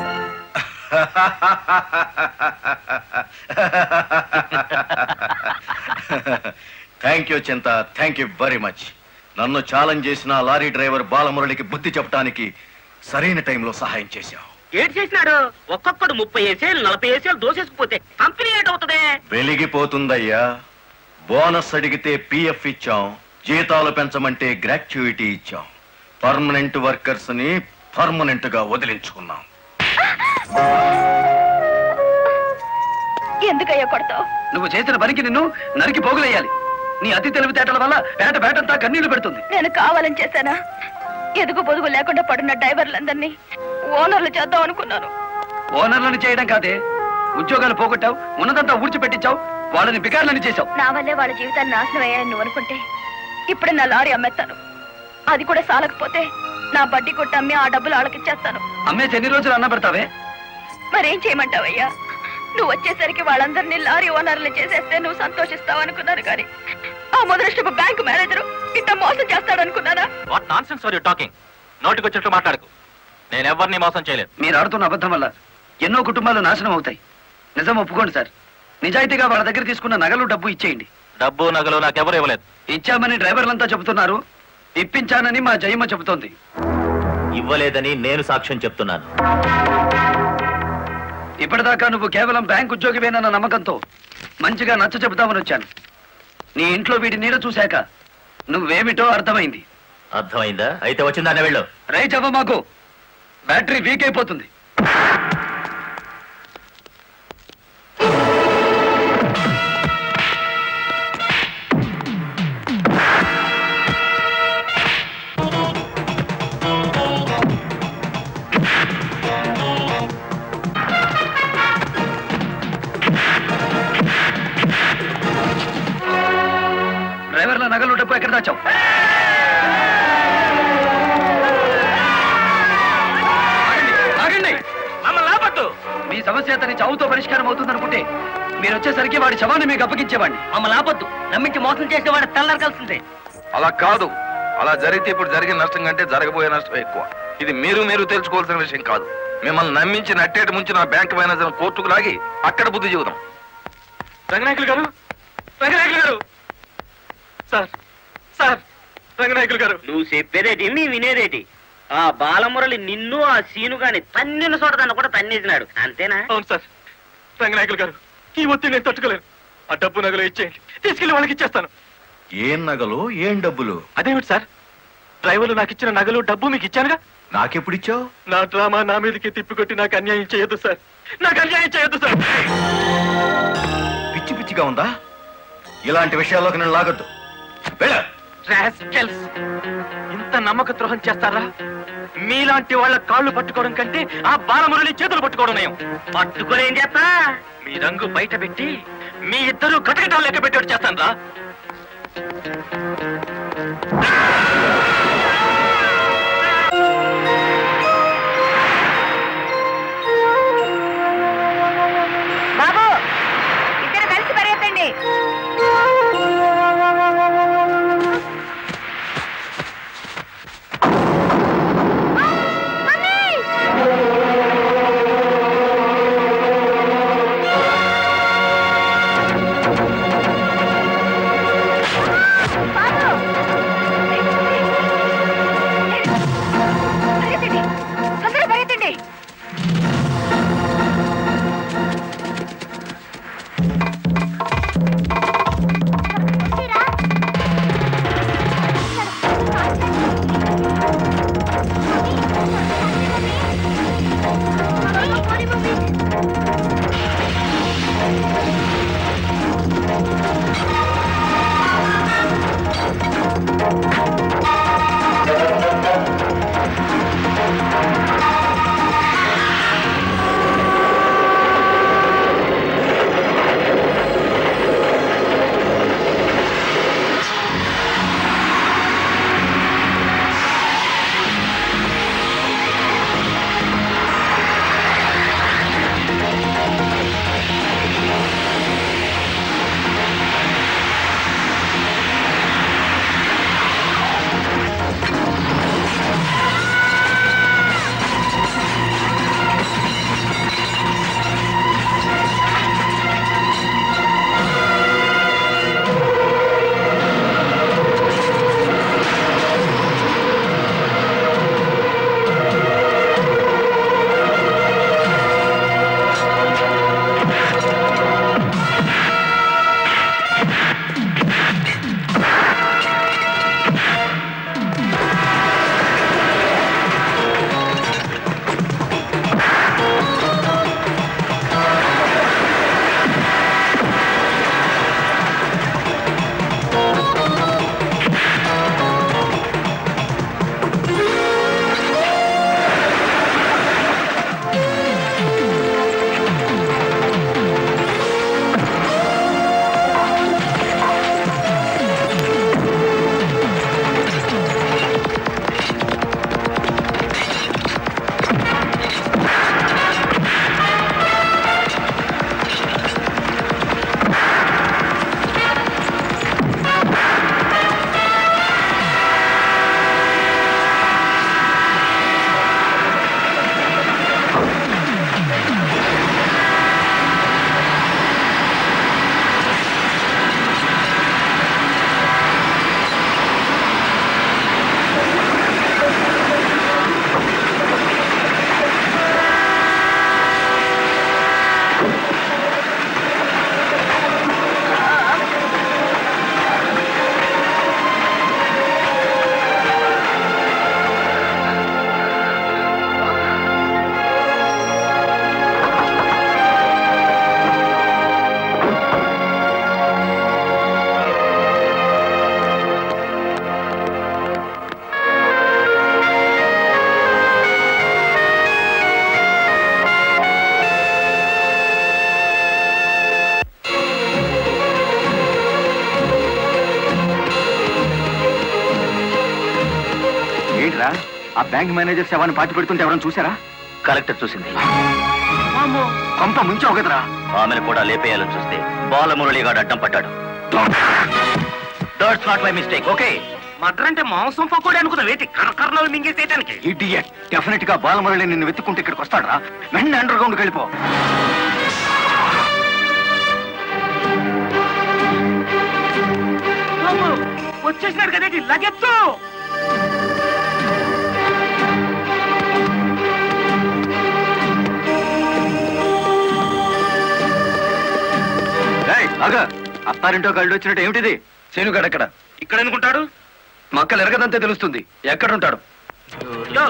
థ్యాంక్ యూ చింత, థ్యాంక్ యూ వెరీ మచ్. నన్ను ఛాలెంజ్ చేసిన లారీ డ్రైవర్ బాలమురళికి బుద్ధి చెప్పడానికి సరైన టైంలో సహాయం చేశావు. ఏం చేసినాడు? ఒక్కొక్కడు 30 ఏసేలు 40 ఏసేలు దోసేసుకుపోతే కంపెనీ ఏంటవుతుంది? వెలిగిపోతుందయ్యా. బోనస్ అడిగితే పిఎఫ్ ఇచ్చాం, జీతాలు పెంచమంటే గ్రాట్యుయిటీ ఇచ్చాం. పర్మనెంట్ వర్కర్స్ ని పర్మనెంట్ గా వదిలించుకున్నాం. ఎందుకయ్యా కొడతావు? నువ్వు చేసిన పనికి నిన్ను నరికి పోగులేయాలి. నీ అతి తెలివితేటల వల్ల బేటంతా కన్నీళ్లు పెడుతుంది. నేను కావాలని చేశానా? ఎదుగు పొదుగు లేకుండా పడున్న డ్రైవర్లందరినీ ఓనర్లు చేద్దాం అనుకున్నాను. ఓనర్లను చేయడం కాదే, ఉద్యోగాలు పోగొట్టావు, ఉన్నదంతా ఊడ్చిపెట్టించావు, వాళ్ళని బికార్లని చేశావు. నా వల్లే వాళ్ళ జీవితాన్ని నాశనం అయ్యాయని నువ్వు అనుకుంటే ఇప్పుడు నా లారీ అమ్మేస్తాను. అది కూడా సాలకపోతే నా బడ్డీ కొట్టి అమ్మి ఆ డబ్బులు వాళ్ళకిచ్చేస్తాను. అమ్మేసి ఎన్ని రోజులు అన్న పెడతావే? మరేం చేయమంటావయ్యా? నువ్వు వచ్చేసరికి వాళ్ళందరినీ లారీ ఓనర్లు చేసేస్తే నువ్వు సంతోషిస్తావు అనుకున్నాను, కానీ ఆ మొదలష్టపు బ్యాంకు మేనేజరు ఇంత మోసం చేస్తాడనుకున్నానా? What nonsense are you talking? నోటికొచ్చినట్టు మాట్లాడకు. నేను ఎవరిని మోసం చేయలేదు. మీరు ఆడుతున్న అబద్ధం వల్ల ఎన్నో కుటుంబాలు నాశనం అవుతాయి. నిజం ఒప్పుకోండి సార్. నిజాయితీగా వాళ్ళ దగ్గర తీసుకున్న నగలు డబ్బు ఇచ్చేయండి. డబ్బు నగలు నాకెవరు ఇవ్వలేదు. ఇచ్చామని డ్రైవర్లంతా చెబుతున్నారు, ఇప్పించానని మా జయమ్మ చెబుతోంది. ఇవ్వలేదని నేను సాక్ష్యం చెప్తున్నాను. ఇప్పటిదాకా నువ్వు కేవలం బ్యాంక్ ఉద్యోగివేనన్న నమ్మకంతో మంచిగా నచ్చ చెబుతామని వచ్చాను. నీ ఇంట్లో వీడి నీడ చూశాక నువ్వేమిటో అర్థమైంది. అర్థమైందా? అయితే వచ్చిందానే వెళ్ళు. రైట్ అవ్వ, మాకు బ్యాటరీ వీక్ అయిపోతుంది. డ్రైవర్ల నగలు డబ్బు ఎక్కడ దాచావు? ఆగండి. మీ సమస్య అతని చావుతో పరిష్కారం అవుతుందనుకుంటే మీరు వచ్చేసరికి వాడి శవాన్ని మీకు అప్పగించేవాడిని. మమ్మల్ని ఆపొద్దు. నమ్మించి మోసం చేసేవాడు తెల్లారకాల్సిందే. అలా కాదు. అలా జరిగితే ఇప్పుడు జరిగిన నష్టం కంటే జరగబోయే నష్టం ఎక్కువ. ఇది మీరు తెలుసుకోవాల్సిన విషయం కాదు. మిమ్మల్ని నమ్మించి నట్టేట ముంచి నా బ్యాంక్ మేనేజర్ కోర్టుకు లాగి అక్కడ బుద్ధి చెబుదాం. రంగనాయకులు గారు, రంగనాయకులు గారు, సార్ సార్, రంగనాయకులు గారు. నువ్వు చెప్పేదేటి నీ వినేదేటి? ఆ బాలమురళి నిన్ను ఆ సీను గాని తన్నిన చోట దాన్ని కూడా తన్నేసినాడు, అంతేనా? అవును సార్. రంగనాయకులు గారు, ఈ ఒత్తిడి నేను తట్టుకోలేను. ఆ డబ్బు నగలు ఇచ్చేయండి, తీసుకెళ్లి వాళ్ళకి ఇచ్చేస్తాను. ఏం నగలు, ఏం డబ్బులు? అదేమిటి సార్, డ్రైవర్లు నాకు ఇచ్చిన నగలు డబ్బు మీకు ఇచ్చానుగా. నాకెప్పుడిచ్చావు? నా డ్రామా నా మీదకి తిప్పికొట్టి నాకు అన్యాయం చేయొద్దు సార్. నాకు అన్యాయం చేయొద్దు సార్. పిచ్చి పిచ్చిగా ఉందా? ఇలాంటి విషయాల్లోకి నేను లాగొద్దు. వెళ్ళ. రాస్కెల్స్, ఇంత నమ్మక ద్రోహం చేస్తారా? మీలాంటి వాళ్ళ కాళ్ళు పట్టుకోవడం కంటే ఆ బాలమురళి చేతులు పట్టుకోవడం నయం. పట్టుకొని ఏం చేస్తా? మీ రంగు బయట పెట్టి మీ ఇద్దరు కటకటాలు లెక్క పెట్టేట్టు చేస్తాను రా. బాబు, ఇద్దరు కలిసి పరిగెత్తండి. బాబు ఆ బ్యాంక్ మేనేజర్ శవాన్ని పాతి పెడుతుంటే ఎవరైనా చూసారా? కలెక్టర్ చూసింది. కొంప ముంచావు కదరా. ఆమెను కూడా లేపేయాలని చూస్తే బాలమురళిగాడు అడ్డం పడ్డాడు. That's not my mistake. Okay, murder అంటే మాంసం పకోడీ అనుకున్నా వేటి కరకరలో మింగేసేయటానికి. ఇడియట్. డెఫినెట్ గా బాలమురళి నిన్ను వెతుక్కుంటే ఇక్కడికి వస్తాడరా. వెంటనే అండర్ గ్రౌండ్కి వెళ్ళిపో. వచ్చేసినాడు కదేటి లగెత్తు. అత్తారింటో కళ్ళు వచ్చినట్టు ఏమిటిది? శీనుగాడు ఎక్కడ? ఇక్కడ అనుకుంటాడు. మక్కలు ఎరగదంతే తెలుస్తుంది. ఎక్కడుంటాడు? యో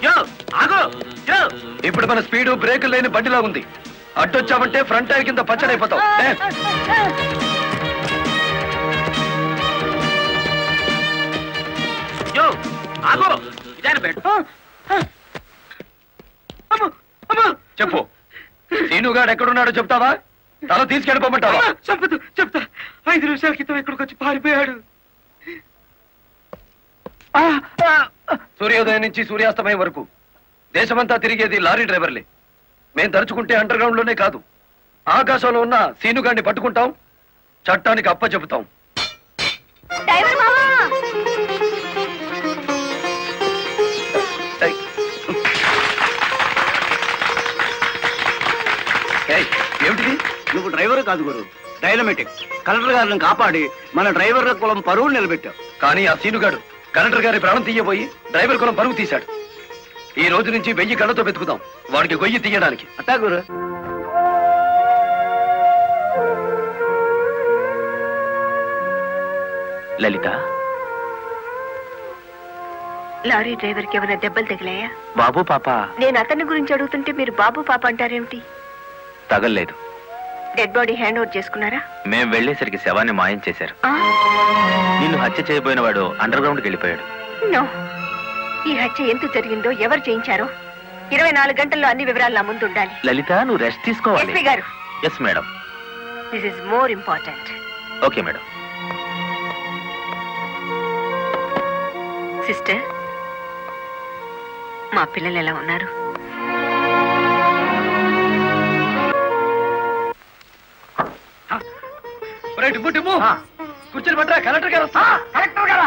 యో ఆగో యో. ఇప్పుడు మన స్పీడు బ్రేకులు లేని బండిలా ఉంది. అడ్డొచ్చామంటే ఫ్రంట్ టైర్ కింద పచ్చడైపోతావు. యో ఆగో ఇదాని బెడ్. చెప్పు, శీనుగాడు ఎక్కడున్నాడో చెప్తావా? తల తీసుకెళ్ళిపోమంటావా? చెప్తా చెప్తా. 5 నిమిషాల క్రితం ఇక్కడికి వచ్చి పారిపోయాడు. సూర్యోదయం నుంచి సూర్యాస్తమయం వరకు దేశమంతా తిరిగేది లారీ డ్రైవర్లే. మేం తలుచుకుంటే అండర్ గ్రౌండ్ లోనే కాదు, ఆకాశంలో ఉన్న సీనుగాడిని పట్టుకుంటాం, చట్టానికి అప్ప చెబుతాం. ఏమిటిది? నువ్వు డ్రైవర్ కాదు గురు, డైనమెటిక్. కలెక్టర్ గారిని కాపాడి మన డ్రైవర్ల కులం పరువు నిలబెట్టావు. కానీ ఆ సీనుగాడు కలెక్టర్ గారి ప్రాణం తీయబోయి డ్రైవర్ కులం పరువు తీశాడు. ఈ రోజు నుంచి 1000 కళ్ళతో వెతుకుదాం వాడికి గొయ్యి తీయడానికి. అట్టా గురు. లలిత, లారీ డ్రైవర్ కి ఏమైనా దెబ్బలు తగిలాయా? బాబు పాప. నేను అతని గురించి అడుగుతుంటే మీరు బాబు పాప అంటారేమిటి? తగల్లేదు. డెడ్ బాడీ హ్యాండ్ ఓవర్ చేసుకున్నారా? మేం వెళ్లేసరికి శవాన్ని మాయం చేశారు. నిన్ను హత్య చేయబోయిన వాడు అండర్ గ్రౌండ్కి వెళ్ళిపోయాడు. నో, ఈ హత్య ఎందుకు జరిగిందో, ఎవరు చేయించారో 24 గంటల్లో అన్ని వివరాలు నా ముందు ఉండాలి. లలిత, నువ్వు రెస్ట్ తీసుకోవాలి. ఎస్పీ గారు. Yes madam. This is more important. Okay madam. Sister, మా పిల్లలు ఎలా ఉన్నారు? కూర్చొని పట్టరా, కలెక్టర్ గారు వస్తా. కలెక్టర్ గారా?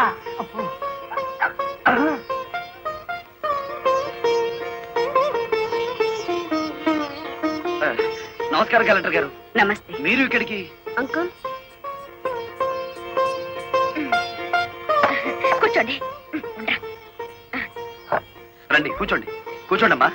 నమస్కారం కలెక్టర్ గారు. నమస్తే. మీరు ఇక్కడికి? అంకుల్ కూర్చోండి. రండి, కూర్చోండి. కూర్చోండి అమ్మా.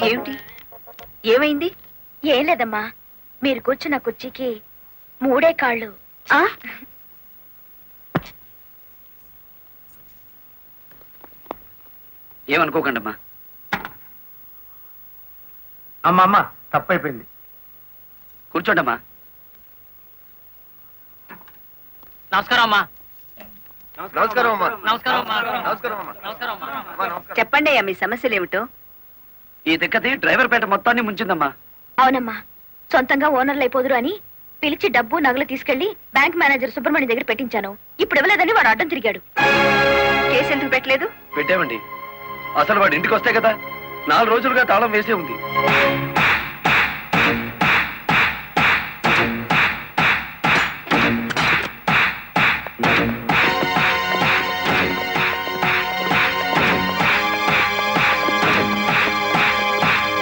ఏమిటి, ఏమైంది? ఏం లేదమ్మా, మీరు కూర్చున్న కుర్చీకి 3 కాళ్ళు. ఏమనుకోకండి అమ్మా. అమ్మా తప్పైపోయింది. కూర్చోండి అమ్మా. నమస్కారం అమ్మా. నమస్కారం అమ్మా. నమస్కారం అమ్మా. నమస్కారం అమ్మా. నమస్కారం అమ్మా. చెప్పండి అయ్యా, మీ సమస్యలు ఏమిటో. ఈ దిక్కది డ్రైవర్ పేట మొత్తాన్ని ముంచిందమ్మా. అవునమ్మా, సొంతంగా ఓనర్లు అయిపోదురు అని పిలిచి డబ్బు నగలు తీసుకెళ్లి బ్యాంక్ మేనేజర్ సుబ్రహ్మణ్యం దగ్గర పెట్టించాను. ఇప్పుడు ఇవ్వలేదని వాడు అడ్డం తిరిగాడు. కేసు ఎందుకు పెట్టలేదు? పెట్టామండి. అసలు వాడు ఇంటికి వస్తే కదా 4 రోజులుగా తాళం వేసే ఉంది.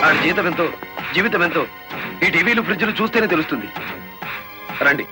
ఆడి జీతం ఎంతో, జీవితం ఎంతో ఈ టీవీలు ఫ్రిడ్జ్లు చూస్తేనే తెలుస్తుంది. రండి.